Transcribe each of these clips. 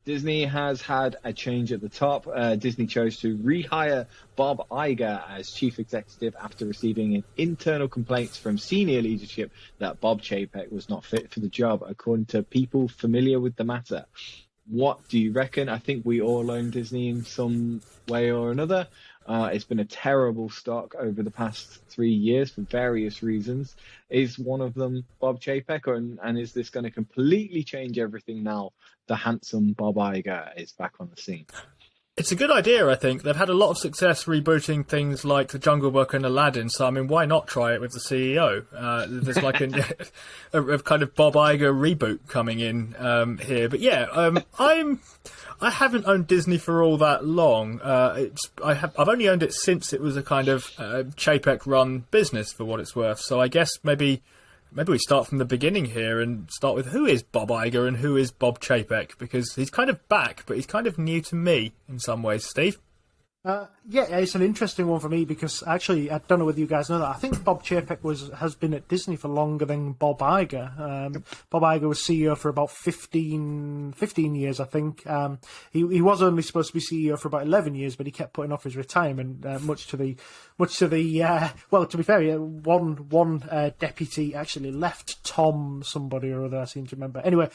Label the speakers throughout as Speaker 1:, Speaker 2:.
Speaker 1: Disney has had a change at the top. Disney chose to rehire Bob Iger as chief executive after receiving internal complaints from senior leadership that Bob Chapek was not fit for the job, according to people familiar with the matter. What do you reckon? I think we all own Disney in some way or another. It's been a terrible stock over the past 3 years for various reasons. Is one of them Bob Chapek, and is this going to completely change everything now the handsome Bob Iger is back on the scene?
Speaker 2: It's a good idea, I think. They've had a lot of success rebooting things like The Jungle Book and Aladdin, so, I mean, why not try it with the CEO? There's like a kind of Bob Iger reboot coming in here. But yeah, I haven't owned Disney for all that long. I've only owned it since it was a kind of Chapek-run business, for what it's worth. So I guess maybe we start from the beginning here and start with who is Bob Iger and who is Bob Chapek, because he's kind of back, but he's kind of new to me in some ways. Steve?
Speaker 3: Yeah, it's an interesting one for me because actually, I don't know whether you guys know that. I think Bob Chapek has been at Disney for longer than Bob Iger. Bob Iger was CEO for about 15 years, I think. He was only supposed to be CEO for about 11 years, but he kept putting off his retirement, much to the well, to be fair, one deputy actually left, Tom somebody or other, I seem to remember. Anyway,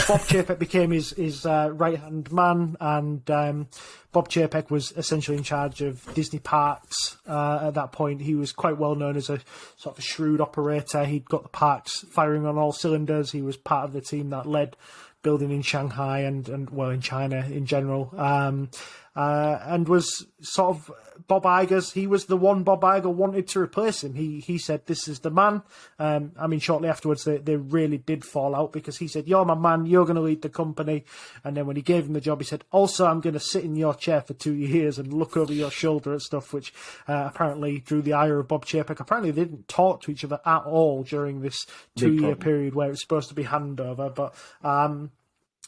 Speaker 3: Bob Chapek became his right-hand man, and Bob Chapek was essentially in charge of Disney parks at that point. He was quite well known as a sort of a shrewd operator. He'd got the parks firing on all cylinders. He was part of the team that led building in Shanghai and well, in China in general. And was sort of Bob Iger's. He was the one Bob Iger wanted to replace him. He said, "This is the man." I mean, shortly afterwards, they really did fall out because he said, "You're my man. You're going to lead the company." And then when he gave him the job, he said, "Also, I'm going to sit in your chair for 2 years and look over your shoulder at stuff," which apparently drew the ire of Bob Chapek. Apparently, they didn't talk to each other at all during this 2-year period where it was supposed to be handover. But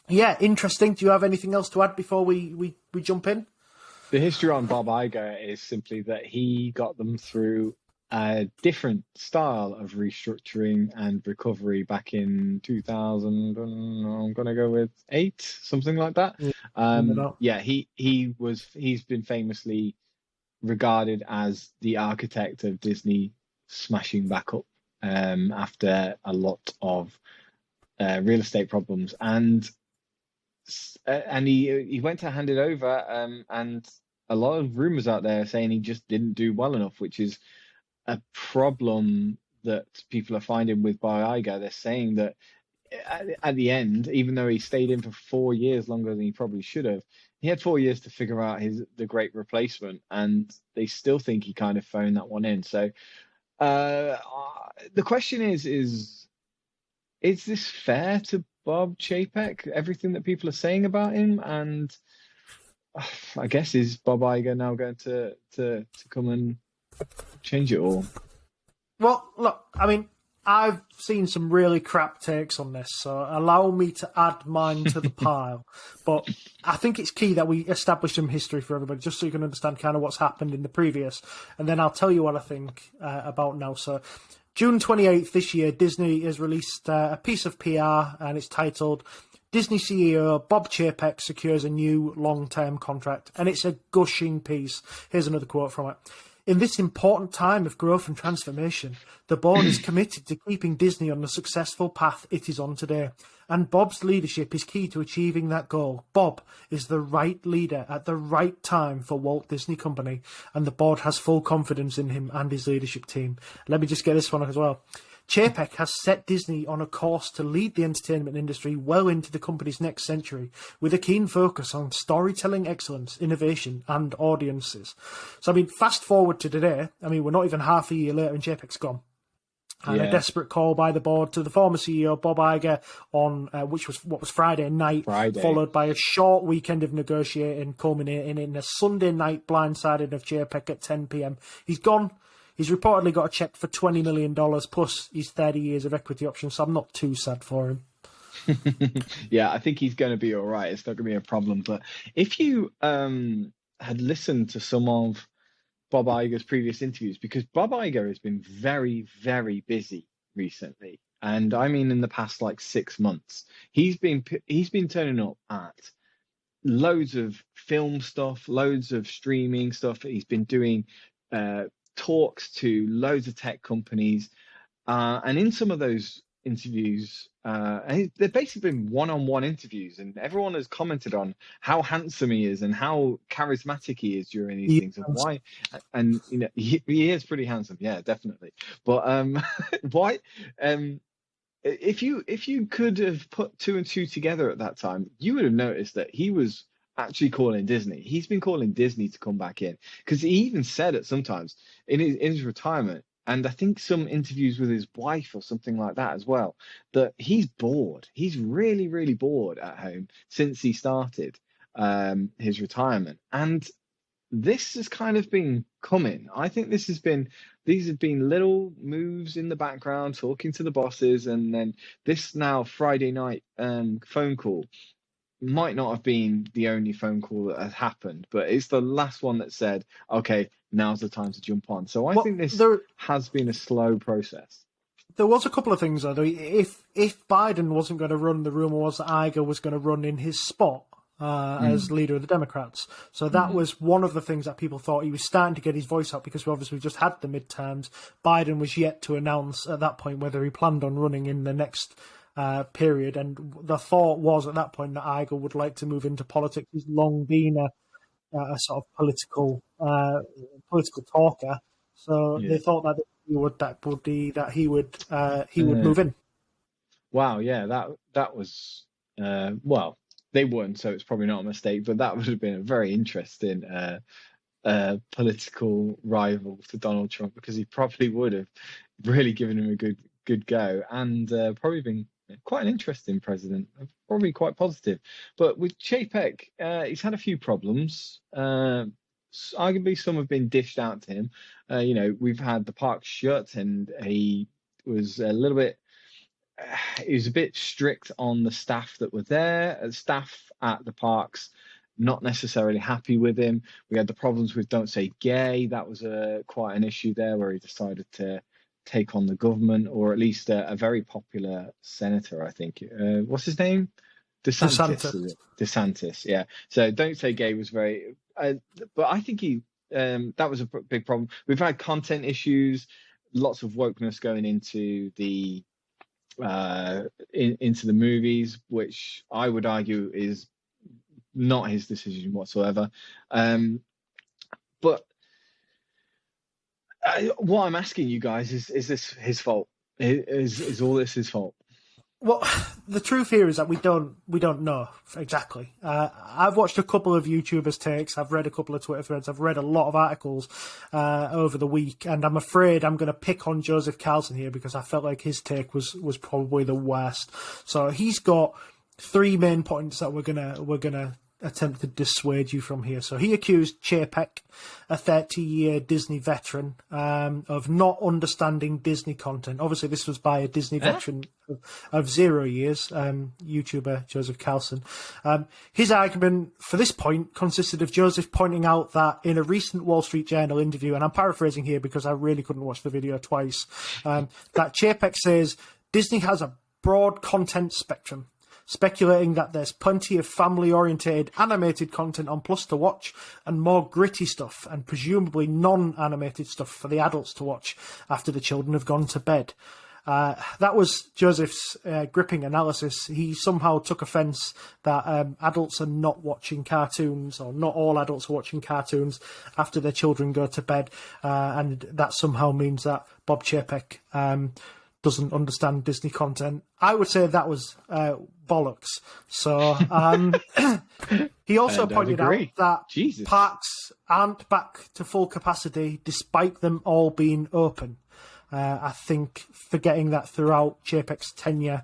Speaker 3: yeah, interesting. Do you have anything else to add before we jump in?
Speaker 1: The history on Bob Iger is simply that he got them through a different style of restructuring and recovery back in 2000. I'm going to go with 8, something like that. Yeah, he's been famously regarded as the architect of Disney smashing back up after a lot of real estate problems, and he went to hand it over, and a lot of rumors out there saying he just didn't do well enough, which is a problem that people are finding with Bob Iger. They're saying that at the end, even though he stayed in for 4 years longer than he probably should have, he had 4 years to figure out the great replacement, and they still think he kind of phoned that one in. So the question is this fair to Bob Chapek, everything that people are saying about him? And I guess, is Bob Iger now going to come and change it all?
Speaker 3: Well, look, I mean, I've seen some really crap takes on this, so allow me to add mine to the pile. But I think it's key that we establish some history for everybody, just so you can understand kind of what's happened in the previous. And then I'll tell you what I think about now. So June 28th this year, Disney has released a piece of PR, and it's titled "Disney CEO Bob Chapek secures a new long-term contract." And it's a gushing piece. Here's another quote from it. "In this important time of growth and transformation, the board is committed to keeping Disney on the successful path it is on today. And Bob's leadership is key to achieving that goal. Bob is the right leader at the right time for Walt Disney Company, and the board has full confidence in him and his leadership team." Let me just get this one as well. "Chapek has set Disney on a course to lead the entertainment industry well into the company's next century, with a keen focus on storytelling excellence, innovation, and audiences." So, I mean, fast forward to today. I mean, we're not even half a year later and Chapek's gone. And a desperate call by the board to the former CEO, Bob Iger, on which was Friday night, followed by a short weekend of negotiating, culminating in a Sunday night blindsiding of Chapek at 10 p.m. He's gone. He's reportedly got a cheque for $20 million plus his 30 years of equity options, so I'm not too sad for him.
Speaker 1: Yeah, I think he's going to be all right. It's not going to be a problem. But if you had listened to some of Bob Iger's previous interviews, because Bob Iger has been very, very busy recently, and I mean in the past like 6 months, he's been turning up at loads of film stuff, loads of streaming stuff. He's been doing talks to loads of tech companies. And in some of those interviews, they've basically been one-on-one interviews, and everyone has commented on how handsome he is and how charismatic he is during these things, and why. And he is pretty handsome, yeah, definitely. But why? If you could have put two and two together at that time, you would have noticed that he was actually calling Disney. He's been calling Disney to come back in, because he even said it sometimes in his retirement, and I think some interviews with his wife or something like that as well, that he's bored. He's really, really bored at home since he started his retirement. And this has kind of been coming. I think these have been little moves in the background, talking to the bosses, and then this now Friday night phone call might not have been the only phone call that has happened, but it's the last one that said, okay, now's the time to jump on. So I think this has been a slow process.
Speaker 3: There was a couple of things, though. If Biden wasn't going to run, the rumour was that Iger was going to run in his spot as leader of the Democrats. So that was one of the things that people thought. He was starting to get his voice out, because we obviously just had the midterms. Biden was yet to announce at that point whether he planned on running in the next period, and the thought was at that point that Iger would like to move into politics. He's long been a sort of political talker, so they thought that he would move in.
Speaker 1: Wow, yeah, that was well, they won, so it's probably not a mistake, but that would have been a very interesting political rival to Donald Trump, because he probably would have really given him a good go, and probably been quite an interesting president, probably quite positive. But with Chapek, he's had a few problems. Arguably, some have been dished out to him. We've had the park shut, and he was a little bit. He was a bit strict on the staff that were there. Staff at the parks not necessarily happy with him. We had the problems with Don't Say Gay. That was quite an issue there, where he decided to take on the government, or at least a very popular senator, I think. What's his name? DeSantis, yeah. So Don't Say Gay was very... but I think that was a big problem. We've had content issues, lots of wokeness going into the into the movies, which I would argue is not his decision whatsoever. But what I'm asking you guys is this his fault? Is all this his fault?
Speaker 3: Well, the truth here is that we don't know exactly. I've watched a couple of YouTubers' takes. I've read a couple of Twitter threads. I've read a lot of articles over the week, and I'm afraid I'm going to pick on Joseph Carlson here, because I felt like his take was probably the worst. So he's got three main points that we're gonna attempt to dissuade you from here. So he accused Chapek, a 30-year Disney veteran, of not understanding Disney content. Obviously, this was by a Disney veteran of 0 years, YouTuber Joseph Carlson. His argument for this point consisted of Joseph pointing out that in a recent Wall Street Journal interview, and I'm paraphrasing here because I really couldn't watch the video twice, that Chapek says Disney has a broad content spectrum, speculating that there's plenty of family-orientated animated content on Plus to watch, and more gritty stuff and presumably non-animated stuff for the adults to watch after the children have gone to bed. That was Joseph's gripping analysis. He somehow took offence that adults are not watching cartoons, or not all adults are watching cartoons after their children go to bed, and that somehow means that Bob Chapek doesn't understand Disney content. I would say that was bollocks. So he also pointed out that parks aren't back to full capacity despite them all being open. I think forgetting that throughout Chapek's tenure,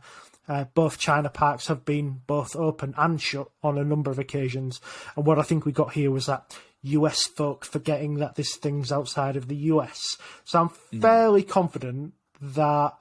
Speaker 3: both China parks have been both open and shut on a number of occasions. And what I think we got here was that US folk forgetting that this thing's outside of the US. So I'm fairly confident that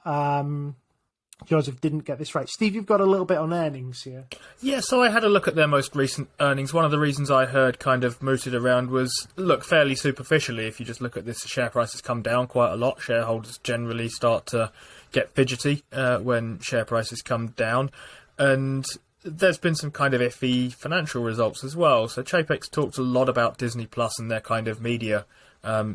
Speaker 3: Joseph didn't get this right. Steve, you've got a little bit on earnings here.
Speaker 2: Yeah, so I had a look at their most recent earnings. One of the reasons I heard kind of mooted around was, look, fairly superficially, if you just look at this, the share price has come down quite a lot. Shareholders generally start to get fidgety when share prices come down. And there's been some kind of iffy financial results as well. So Chapek's talked a lot about Disney Plus and their kind of media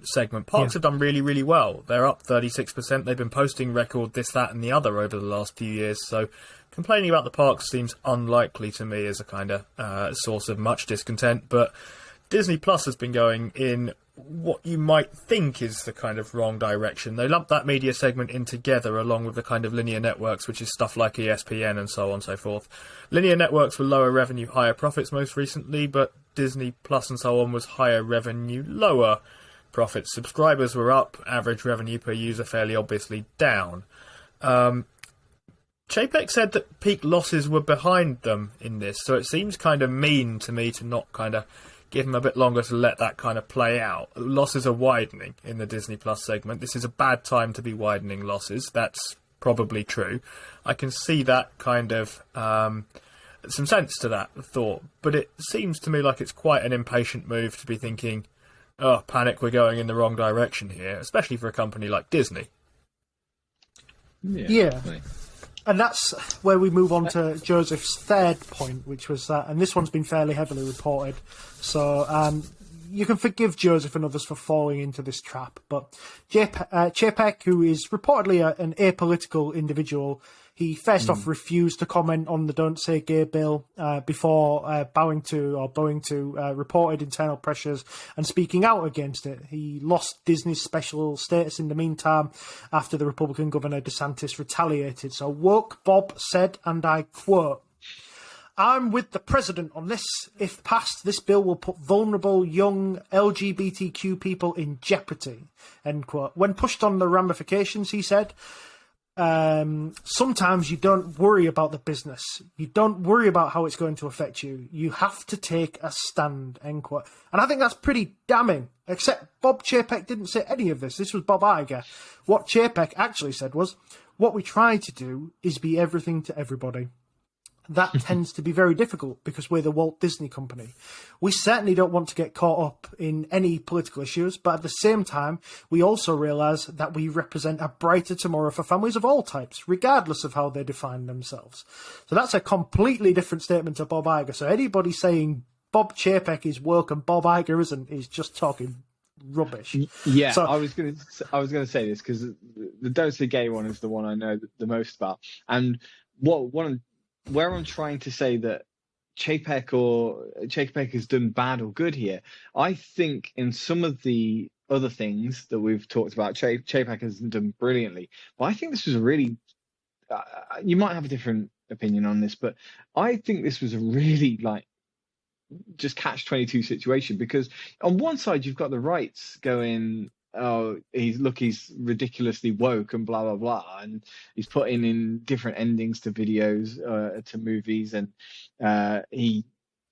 Speaker 2: segment. Parks have done really, really well. They're up 36%. They've been posting record this, that, and the other over the last few years. So complaining about the parks seems unlikely to me as a kind of source of much discontent. But Disney Plus has been going in what you might think is the kind of wrong direction. They lump that media segment in together along with the kind of linear networks, which is stuff like ESPN and so on and so forth. Linear networks were lower revenue, higher profits most recently, but Disney Plus and so on was higher revenue, lower profits. Subscribers were up, average revenue per user fairly obviously down. Chapek said that peak losses were behind them in this, so it seems kind of mean to me to not kind of give them a bit longer to let that kind of play out. Losses are widening in the Disney Plus segment. This is a bad time to be widening losses. That's probably true. I can see that kind of some sense to that thought, but it seems to me like it's quite an impatient move to be thinking, oh, panic, we're going in the wrong direction here, especially for a company like Disney.
Speaker 3: Yeah. And that's where we move on to Joseph's third point, which was that, and this one's been fairly heavily reported, so you can forgive Joseph and others for falling into this trap. But Chapek, who is reportedly an apolitical individual, he first off refused to comment on the Don't Say Gay bill before bowing to reported internal pressures and speaking out against it. He lost Disney's special status in the meantime after the Republican Governor DeSantis retaliated. So woke Bob said, and I quote, "I'm with the president on this. If passed, this bill will put vulnerable young LGBTQ people in jeopardy." End quote. When pushed on the ramifications, he said, sometimes you don't worry about the business. You don't worry about how it's going to affect you. You have to take a stand, end quote. And I think that's pretty damning, except Bob Chapek didn't say any of this. This was Bob Iger. What Chapek actually said was, what we try to do is be everything to everybody. That tends to be very difficult because we're the Walt Disney Company. We certainly don't want to get caught up in any political issues, but at the same time, we also realise that we represent a brighter tomorrow for families of all types, regardless of how they define themselves. So that's a completely different statement to Bob Iger. So anybody saying Bob Chapek is woke and Bob Iger isn't is just talking rubbish.
Speaker 1: Yeah,
Speaker 3: so,
Speaker 1: I was going to say this because the Don't Say Gay one is the one I know the most about, and where I'm trying to say that Chapek has done bad or good here, I think in some of the other things that we've talked about, Chapek has done brilliantly. But I think this was a really, you might have a different opinion on this, but I think this was a really just catch-22 situation, because on one side you've got the rights going, oh, he's ridiculously woke and blah blah blah, and he's putting in different endings to videos, to movies, and he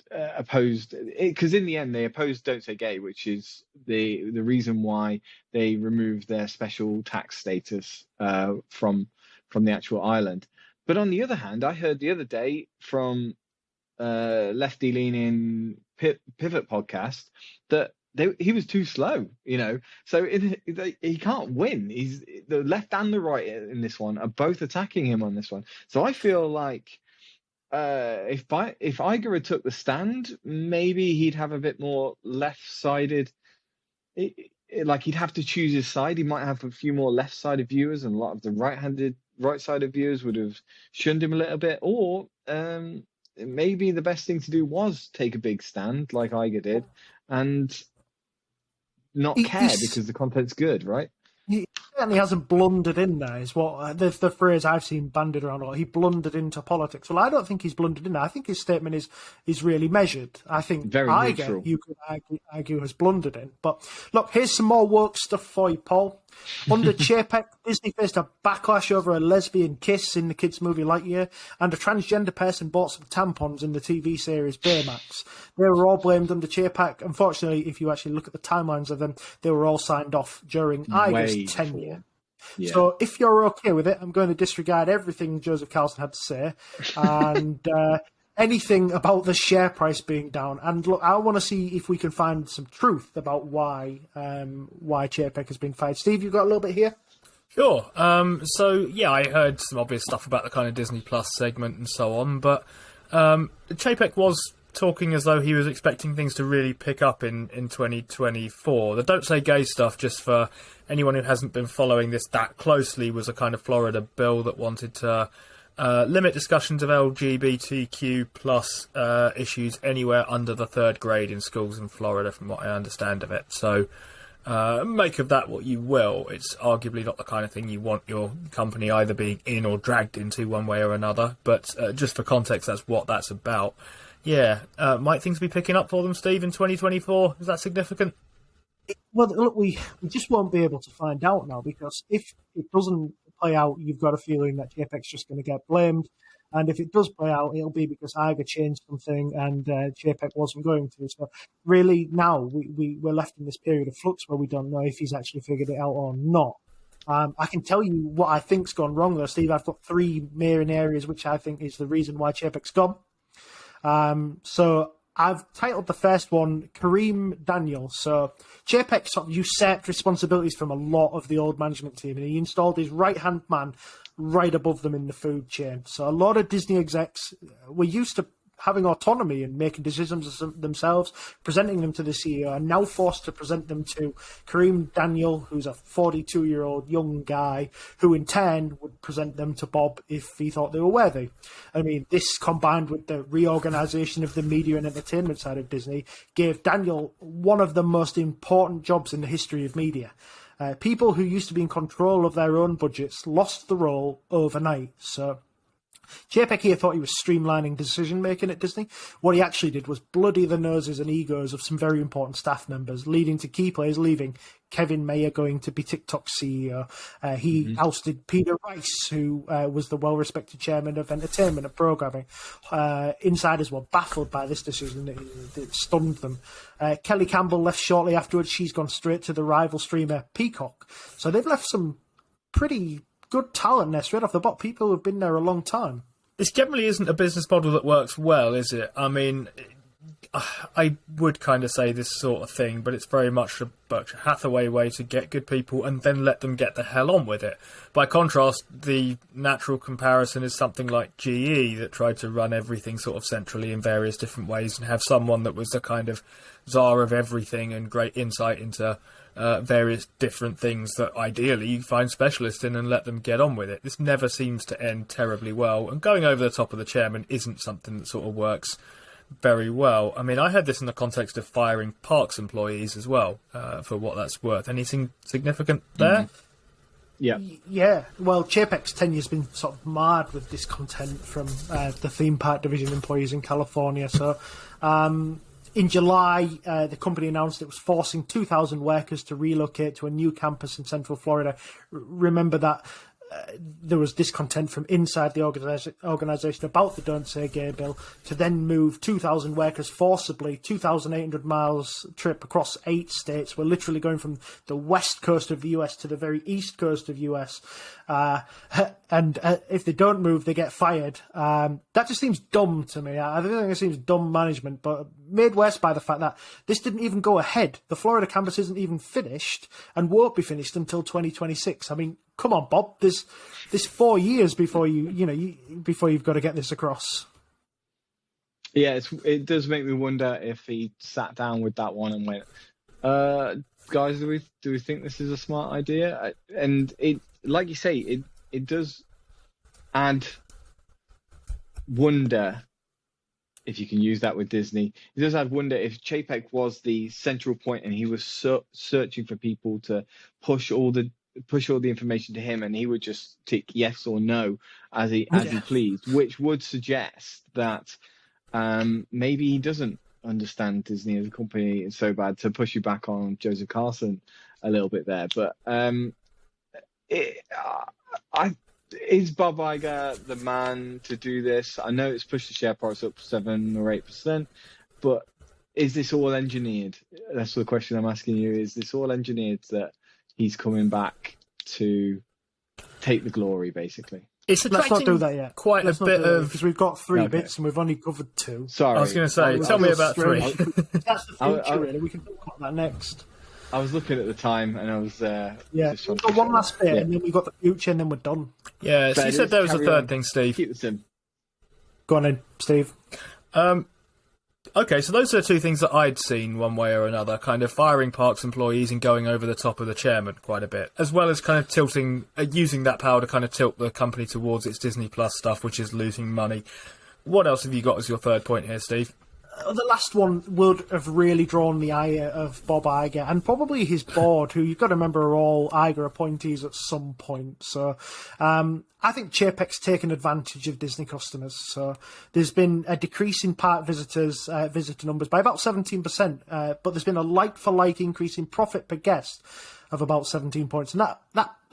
Speaker 1: opposed it because in the end they opposed Don't Say Gay, which is the reason why they removed their special tax status from the actual island. But on the other hand, I heard the other day from lefty leaning Pivot podcast that he was too slow, so he can't win. He's the left and the right in this one are both attacking him on this one. So I feel like if Iger had took the stand, maybe he'd have a bit more left-sided. He'd have to choose his side. He might have a few more left-sided viewers, and a lot of the right-sided viewers would have shunned him a little bit. Or maybe the best thing to do was take a big stand like Iger did, and not care because the content's good, right?
Speaker 3: He certainly hasn't blundered in there, is what the phrase I've seen bandied around a lot. He blundered into politics. Well, I don't think he's blundered in there. I think his statement is really measured. I think
Speaker 1: very neutral.
Speaker 3: You could argue has blundered in. But look, here's some more woke stuff for you, Paul. Under Chapek, Disney faced a backlash over a lesbian kiss in the kids' movie Lightyear, and a transgender person bought some tampons in the TV series Baymax. They were all blamed under Chapek. Unfortunately, if you actually look at the timelines of them, they were all signed off during Iger's tenure. Yeah. So if you're okay with it, I'm going to disregard everything Joseph Carlson had to say, and anything about the share price being down. And look, I want to see if we can find some truth about why Chapek has been fired. Steve, you got a little bit here?
Speaker 2: Sure. So yeah, I heard some obvious stuff about the kind of Disney Plus segment and so on, but Chapek was talking as though he was expecting things to really pick up in 2024. The Don't Say Gay stuff, just for anyone who hasn't been following this that closely, was a kind of Florida bill that wanted to limit discussions of LGBTQ plus issues anywhere under the third grade in schools in Florida, from what I understand of it. So make of that what you will. It's arguably not the kind of thing you want your company either being in or dragged into one way or another. But just for context, that's what that's about. Yeah. Might things be picking up for them, Steve, in 2024? Is that significant?
Speaker 3: Well, look, we just won't be able to find out now, because if it doesn't play out, you've got a feeling that Chapek's just going to get blamed. And if it does play out, it'll be because Iger changed something and Chapek wasn't going to. So really now we're left in this period of flux where we don't know if he's actually figured it out or not. I can tell you what I think's gone wrong though, Steve. I've got three main areas which I think is the reason why Chapek's gone. So I've titled the first one Kareem Daniel. So Chapek sort of usurped responsibilities from a lot of the old management team, and he installed his right-hand man right above them in the food chain. So a lot of Disney execs were used to having autonomy and making decisions themselves, presenting them to the CEO, and now forced to present them to Kareem Daniel, who's a 42-year-old young guy, who in turn would present them to Bob if he thought they were worthy. I mean, this combined with the reorganisation of the media and entertainment side of Disney gave Daniel one of the most important jobs in the history of media. People who used to be in control of their own budgets lost the role overnight. So Chapek here thought he was streamlining decision-making at Disney. What he actually did was bloody the noses and egos of some very important staff members, leading to key players leaving. Kevin Mayer going to be TikTok's CEO. He ousted Peter Rice, who was the well-respected chairman of entertainment and programming. Insiders were baffled by this decision. It stunned them. Kelly Campbell left shortly afterwards. She's gone straight to the rival streamer Peacock. So they've left some pretty good talent there straight off the bat. People who have been there a long time.
Speaker 2: This generally isn't a business model that works well, is it? I mean, I would kind of say this sort of thing, but it's very much a Berkshire Hathaway way to get good people and then let them get the hell on with it. By contrast, the natural comparison is something like GE that tried to run everything sort of centrally in various different ways and have someone that was the kind of czar of everything and great insight into various different things that ideally you find specialists in and let them get on with it. This never seems to end terribly well, and going over the top of the chairman isn't something that sort of works very well. I mean, I heard this in the context of firing parks employees as well, for what that's worth. Anything significant there?
Speaker 3: Yeah. Well, Chapek's tenure's been sort of marred with discontent from the theme park division employees in California. So in July, the company announced it was forcing 2,000 workers to relocate to a new campus in Central Florida. Remember that there was discontent from inside the organisation about the Don't Say Gay bill, to then move 2,000 workers forcibly, 2,800 miles trip across 8 states. We're literally going from the west coast of the US to the very east coast of US. And if they don't move, they get fired. That just seems dumb to me. I think it seems dumb management, but made worse by the fact that this didn't even go ahead. The Florida campus isn't even finished and won't be finished until 2026. I mean, come on, Bob. There's 4 years before before you've got to get this across.
Speaker 1: Yeah, it does make me wonder if he sat down with that one and went, guys, do we think this is a smart idea? And it, like you say, it does add wonder, if you can use that with Disney. It does add wonder if Chapek was the central point and he was searching for people to push all the information to him, and he would just tick yes or no as he pleased, which would suggest that maybe he doesn't understand Disney as a company so bad, to push you back on Joseph Carson a little bit there. But is Bob Iger the man to do this? I know it's pushed the share price up 7 or 8%, but is this all engineered? That's the question I'm asking you. Is this all engineered that he's coming back to take the glory, basically?
Speaker 2: It's
Speaker 3: Let's not do that yet.
Speaker 2: Quite a bit of,
Speaker 3: because we've got 3 bits and we've only covered 2.
Speaker 1: Sorry,
Speaker 2: I was going to say, tell me about 3.
Speaker 3: That's the future, really. We can talk about that next.
Speaker 1: I was looking at the time and I was
Speaker 3: we've got one last bit and then we've got the future and then we're done.
Speaker 2: Yeah, so you said there was a third thing, Steve.
Speaker 1: Keep this in.
Speaker 3: Go on in, Steve.
Speaker 2: Okay, so those are the two things that I'd seen one way or another, kind of firing Parks employees and going over the top of the chairman quite a bit, as well as kind of using that power to kind of tilt the company towards its Disney Plus stuff, which is losing money. What else have you got as your third point here, Steve?
Speaker 3: The last one would have really drawn the ire of Bob Iger and probably his board, who you've got to remember are all Iger appointees at some point. So I think Chapek's taken advantage of Disney customers. So there's been a decrease in park visitor numbers by about 17%, but there's been a like-for-like increase in profit per guest of about 17 points, and that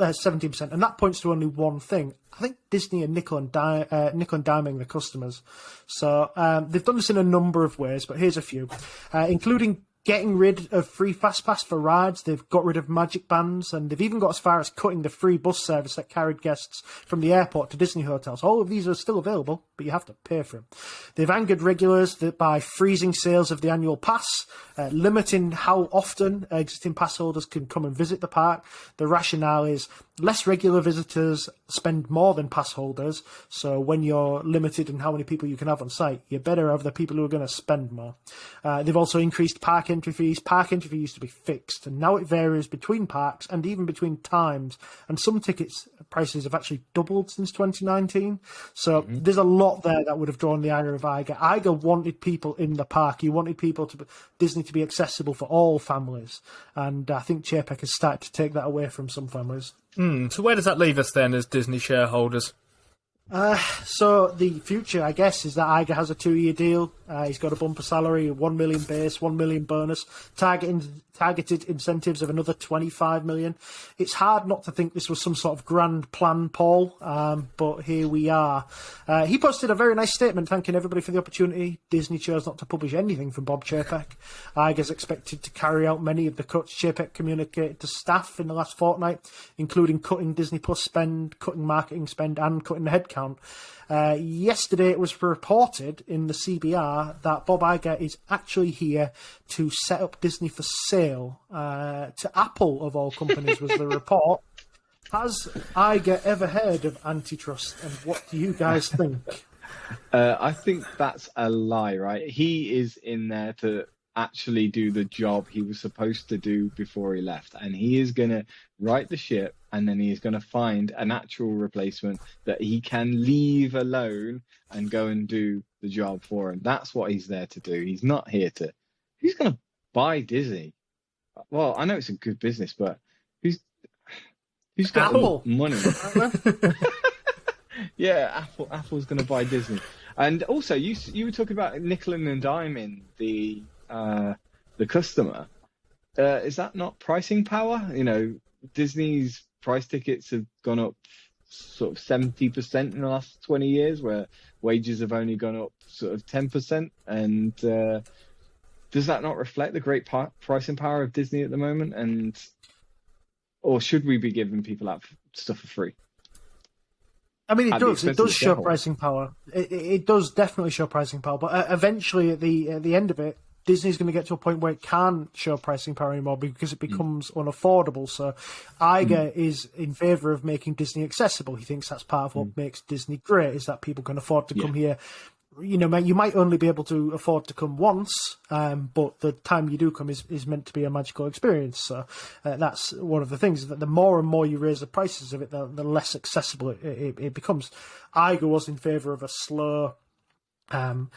Speaker 3: 17%, and that points to only one thing. I think Disney are nickel and diming the customers. So they've done this in a number of ways, but here's a few, including getting rid of free fast pass for rides. They've got rid of magic bands, and they've even got as far as cutting the free bus service that carried guests from the airport to Disney hotels. All of these are still available, but you have to pay for them. They've angered regulars by freezing sales of the annual pass, limiting how often existing pass holders can come and visit the park. The rationale is less regular visitors spend more than pass holders, so when you're limited in how many people you can have on site, you're better have the people who are going to spend more. They've also increased park entry fees. Park entry fee used to be fixed, and now it varies between parks and even between times, and some tickets prices have actually doubled since 2019. So there's a lot there that would have drawn the ire of Iger. Iger wanted people in the park. He wanted Disney to be accessible for all families, and I think Chapek has started to take that away from some families.
Speaker 2: So where does that leave us then as Disney shareholders?
Speaker 3: So the future, I guess, is that Iger has a 2-year deal. He's got a bumper salary, 1 million base, 1 million bonus, targeted incentives of another 25 million. It's hard not to think this was some sort of grand plan, Paul, but here we are. He posted a very nice statement thanking everybody for the opportunity. Disney chose not to publish anything from Bob Chapek. Iger's expected to carry out many of the cuts Chapek communicated to staff in the last fortnight, including cutting Disney Plus spend, cutting marketing spend, and cutting the headcount. Yesterday it was reported in the CBR that Bob Iger is actually here to set up Disney for sale to Apple, of all companies, was the report. Has Iger ever heard of antitrust, and what do you guys think?
Speaker 1: I think that's a lie, right? He is in there to actually do the job he was supposed to do before he left, and he is going to right the ship, and then he is going to find an actual replacement that he can leave alone and go and do the job for him. That's what he's there to do. He's not here to... Who's going to buy Disney? Well, I know it's a good business, but who's got
Speaker 3: Apple
Speaker 1: money? Yeah, Apple's going to buy Disney. And also, you were talking about nickel and diming the customer. Is that not pricing power? You know, Disney's price tickets have gone up sort of 70% in the last 20 years, where wages have only gone up sort of 10%. And does that not reflect the great pricing power of Disney at the moment? Or should we be giving people out stuff for free?
Speaker 3: I mean, it does. It does show pricing power. It does definitely show pricing power. But eventually, at the end of it, Disney's going to get to a point where it can't show pricing power anymore because it becomes unaffordable. So Iger is in favour of making Disney accessible. He thinks that's part of what makes Disney great, is that people can afford to come here. You know, you might only be able to afford to come once, but the time you do come is meant to be a magical experience. So that's one of the things, that the more and more you raise the prices of it, the less accessible it becomes. Iger was in favour of a slow... 1,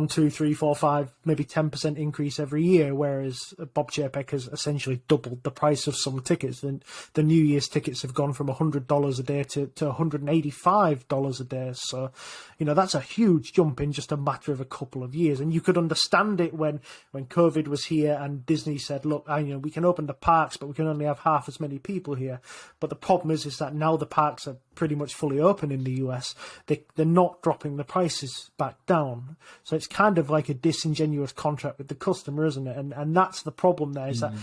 Speaker 3: 2, 3, 4, 5, maybe 10% increase every year, whereas Bob Chapek has essentially doubled the price of some tickets. The New Year's tickets have gone from $100 a day to $185 a day. So, that's a huge jump in just a matter of a couple of years. And you could understand it when COVID was here and Disney said, look, we can open the parks, but we can only have half as many people here. But the problem is that now the parks are pretty much fully open in the US. They're not dropping the prices back down. So it's kind of like a disingenuous contract with the customer, isn't it? And that's the problem there, is that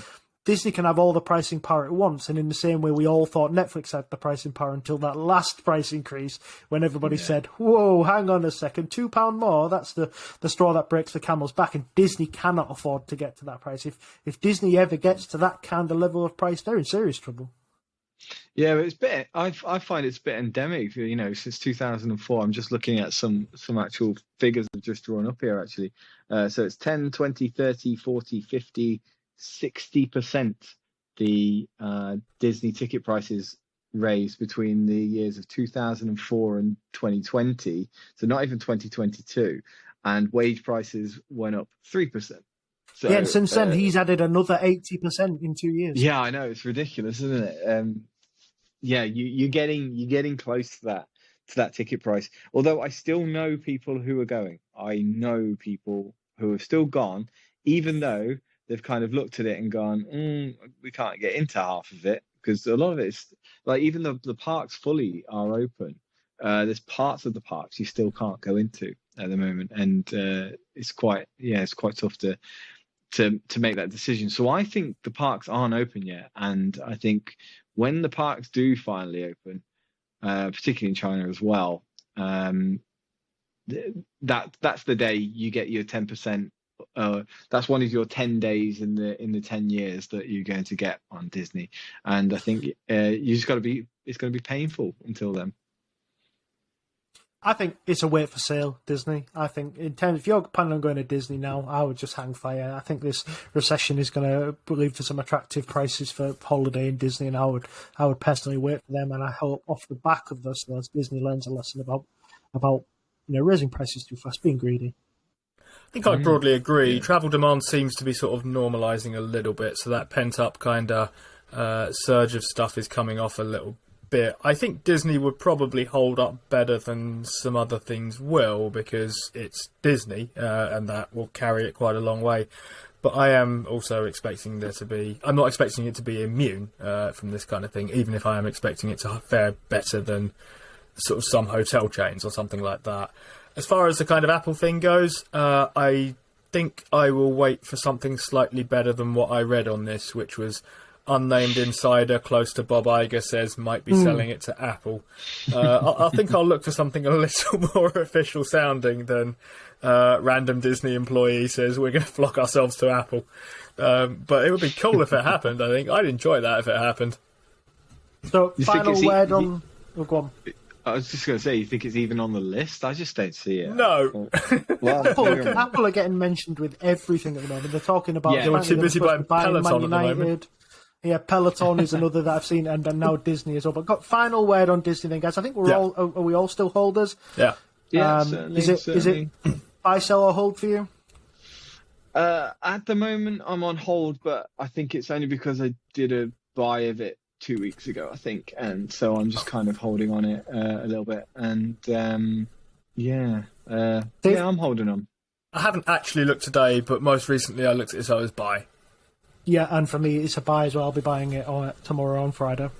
Speaker 3: Disney can have all the pricing power at once, and in the same way we all thought Netflix had the pricing power until that last price increase, when everybody said, whoa, hang on a second, £2 more, that's the straw that breaks the camel's back, and Disney cannot afford to get to that price. If Disney ever gets to that kind of level of price, they're in serious trouble.
Speaker 1: Yeah, but it's bit. I find it's a bit endemic. Since 2004. I'm just looking at some actual figures I've just drawn up here. Actually, so it's 10, 20, 30, 40, 50, 60% the Disney ticket prices raised between the years of 2004 and 2020. So not even 2022, and wage prices went up 3%. So,
Speaker 3: yeah, and since then he's added another 80% in 2 years.
Speaker 1: Yeah, I know, it's ridiculous, isn't it? Yeah, you're getting close to that ticket price. Although I still know people who are going. I know people who have still gone, even though they've kind of looked at it and gone, we can't get into half of it, because a lot of it is like, even the parks fully are open. There's parts of the parks you still can't go into at the moment, and it's quite tough to make that decision. So I think the parks aren't open yet, and I think when the parks do finally open, particularly in China as well, that's the day you get your 10%. That's one of your 10 days in the 10 years that you're going to get on Disney, and I think you just got to be. It's going to be painful until then.
Speaker 3: I think it's a wait for sale, Disney. I think in terms, if you're planning on going to Disney now, I would just hang fire. I think this recession is going to lead to some attractive prices for holiday in Disney, and I would personally wait for them. And I hope off the back of this, Disney learns a lesson about raising prices too fast, being greedy.
Speaker 2: I think I broadly agree. Yeah. Travel demand seems to be sort of normalising a little bit, so that pent up kind of surge of stuff is coming off a little bit. I think Disney would probably hold up better than some other things will, because it's Disney, and that will carry it quite a long way. But I am also expecting I'm not expecting it to be immune from this kind of thing, even if I am expecting it to fare better than sort of some hotel chains or something like that. As far as the kind of Apple thing goes, I think I will wait for something slightly better than what I read on this, which was unnamed insider close to Bob Iger says might be selling it to Apple. I think I'll look for something a little more official sounding than random Disney employee says we're going to flock ourselves to Apple. But it would be cool if it happened. I think I'd enjoy that if it happened.
Speaker 3: So, final word on... Oh, go on.
Speaker 1: I was just going to say, you think it's even on the list? I just don't see it.
Speaker 2: No.
Speaker 1: Well,
Speaker 3: Apple are getting mentioned with everything at the moment. They're talking about...
Speaker 2: Yeah, we're too busy buying Peloton at the moment.
Speaker 3: Yeah, Peloton is another that I've seen, and now Disney as well. But got final word on Disney then, guys. I think are we all still holders?
Speaker 2: Yeah.
Speaker 1: Certainly,
Speaker 3: is it buy, sell, or hold for you?
Speaker 1: At the moment, I'm on hold, but I think it's only because I did a buy of it 2 weeks ago, I think, and so I'm just kind of holding on it a little bit. And I'm holding on.
Speaker 2: I haven't actually looked today, but most recently I looked at it, so I was buy.
Speaker 3: Yeah, and for me, it's a buy as well. I'll be buying it tomorrow on Friday.